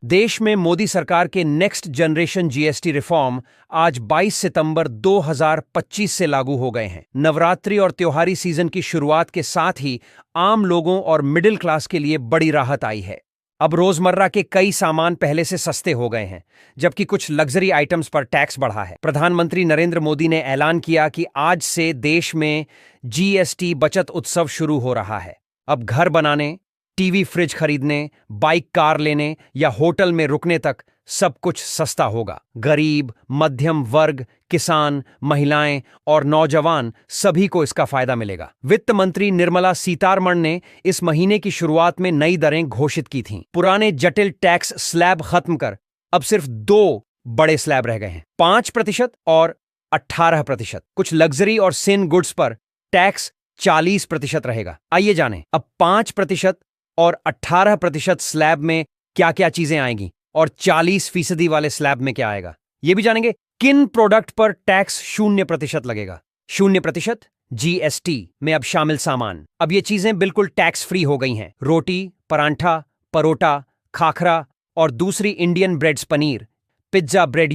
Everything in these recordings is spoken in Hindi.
देश में मोदी सरकार के नेक्स्ट जनरेशन जीएसटी रिफॉर्म आज 22 सितंबर 2025 से लागू हो गए हैं। नवरात्रि और त्योहारी सीजन की शुरुआत के साथ ही आम लोगों और मिडिल क्लास के लिए बड़ी राहत आई है। अब रोजमर्रा के कई सामान पहले से सस्ते हो गए हैं, जबकि कुछ लग्जरी आइटम्स पर टैक्स बढ़ा है। प्रधानमंत्री नरेंद्र मोदी ने ऐलान किया कि आज से देश में जीएसटी बचत उत्सव शुरू हो रहा है। अब घर बनाने, टीवी फ्रिज खरीदने, बाइक कार लेने या होटल में रुकने तक सब कुछ सस्ता होगा। गरीब, मध्यम वर्ग, किसान, महिलाएं और नौजवान सभी को इसका फायदा मिलेगा। वित्त मंत्री निर्मला सीतारमण ने इस महीने की शुरुआत में नई दरें घोषित की थीं। पुराने जटिल टैक्स स्लैब खत्म कर अब सिर्फ 2 बड़े स्लैब रह गए हैं, 5% और 18%। कुछ लग्जरी और सिन गुड्स पर टैक्स 40% रहेगा। आइए जानें अब 5% और 18% स्लैब में क्या क्या चीजें आएंगी और 40% वाले स्लैब में क्या आएगा। यह भी जानेंगे किन प्रोडक्ट पर टैक्स 0% लगेगा। 0% जीएसटी में अब शामिल सामान। अब ये चीजें बिल्कुल टैक्स फ्री हो गई हैं। रोटी, परांठा, परोटा, खाखरा और दूसरी Indian breads, paneer, pizza bread,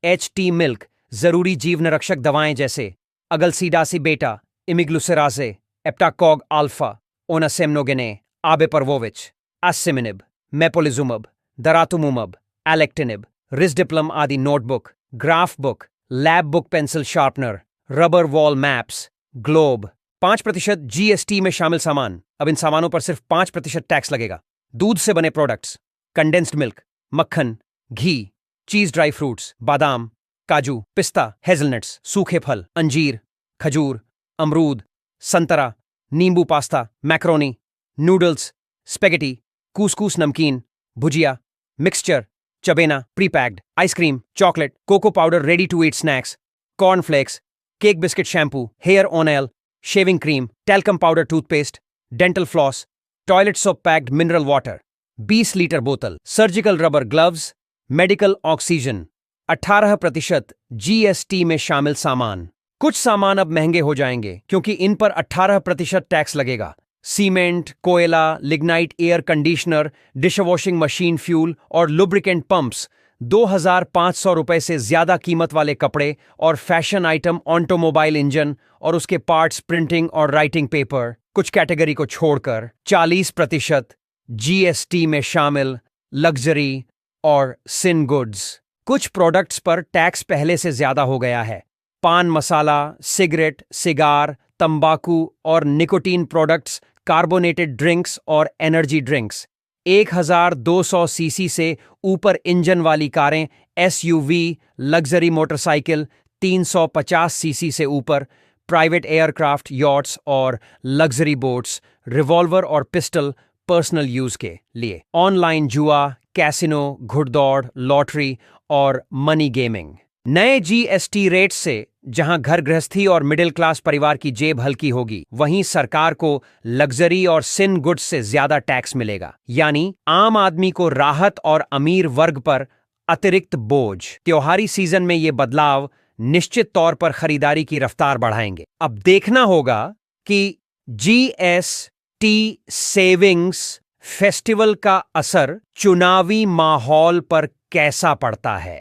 HT milk, जरूरी जीवन रक्षक दवाएं जैसे अगलसीडासी बेटा, इमिग्लुसेराजे, एप्टाकॉग अल्फा, ओनासेम्नोगेने, आबेपर्वोविच, एसिमिनिब, मेपोलिजुमब, दरातुमुमब, एलेक्टिनिब, रिस्डिप्लम आदि notebook, graph book, lab book, pencil sharpener, rubber wall maps, globe. 5% GST में शामिल सामान। अब इन सामानों पर सिर्फ 5% टैक्स लगेगा। दूध से बने प्रोडक्ट्स, कंडेंस्ड मिल्क, मक्खन, घी, चीज, ड्राई फ्रूट्स, बादाम, काजू, पिस्ता, हेजलनट्स, सूखे फल, अंजीर, खजूर, अमरूद, संतरा, नींबू pasta, macaroni, noodles, spaghetti, couscous, नमकीन, भुजिया, मिक्सचर, चबेना, prepacked, ice cream, chocolate, cocoa powder, ready to eat snacks, cornflakes, cake biscuit, shampoo, hair oil, shaving cream, talcum powder, toothpaste, dental floss, toilet soap packed mineral water, 20 litre बोतल, surgical rubber gloves, medical oxygen. 18% GST में शामिल सामान। कुछ सामान अब महंगे हो जाएंगे क्योंकि इन पर 18% टैक्स लगेगा। सीमेंट, कोयला, lignite, air conditioner, dishwashing machine fuel और लुब्रिकेंट पंप्स, 2,500 रुपए से ज्यादा कीमत वाले कपड़े और फैशन आइटम, ऑटोमोबाइल इंजन और उसके पार्ट्स, प्रिंटिंग और राइटिंग पेपर, कुछ कैटेगरी को छोड़कर 40% जीएसटी में शामिल लग्जरी और सिन गुड्स। कुछ प्रोडक्ट्स पर टैक्स पहले से ज्यादा हो गया है। पान मसाला, सिगरेट, सिगार, तंबाकू और निकोटीन प्रोडक्ट्स, कार्बोनेटेड ड्रिंक्स और एनर्जी ड्रिंक्स। 1200 सीसी से ऊपर इंजन वाली कारें, एसयूवी, लग्जरी मोटरसाइकिल, 350 सीसी से ऊपर, प्राइवेट एयरक्राफ्ट, यॉट्स और लग्जरी बोट्स, रिवॉल्वर और पिस्टल पर्सनल यूज के लिए। ऑनलाइन जुआ, कैसिनो, घुड़दौड़, लॉटरी और मनी गेमिंग। नए जीएसटी रेट से जहां घर गृहस्थी और मिडिल क्लास परिवार की जेब हल्की होगी, वहीं सरकार को लग्जरी और सिन गुड्स से ज्यादा टैक्स मिलेगा। यानी आम आदमी को राहत और अमीर वर्ग पर अतिरिक्त बोझ। त्योहारी सीजन में ये बदलाव निश्चित तौर पर खरीदारी की रफ्तार बढ़ाएंगे। अब देखना होगा कि जीएसटी सेविंग्स फेस्टिवल का असर चुनावी माहौल पर कैसा पड़ता है।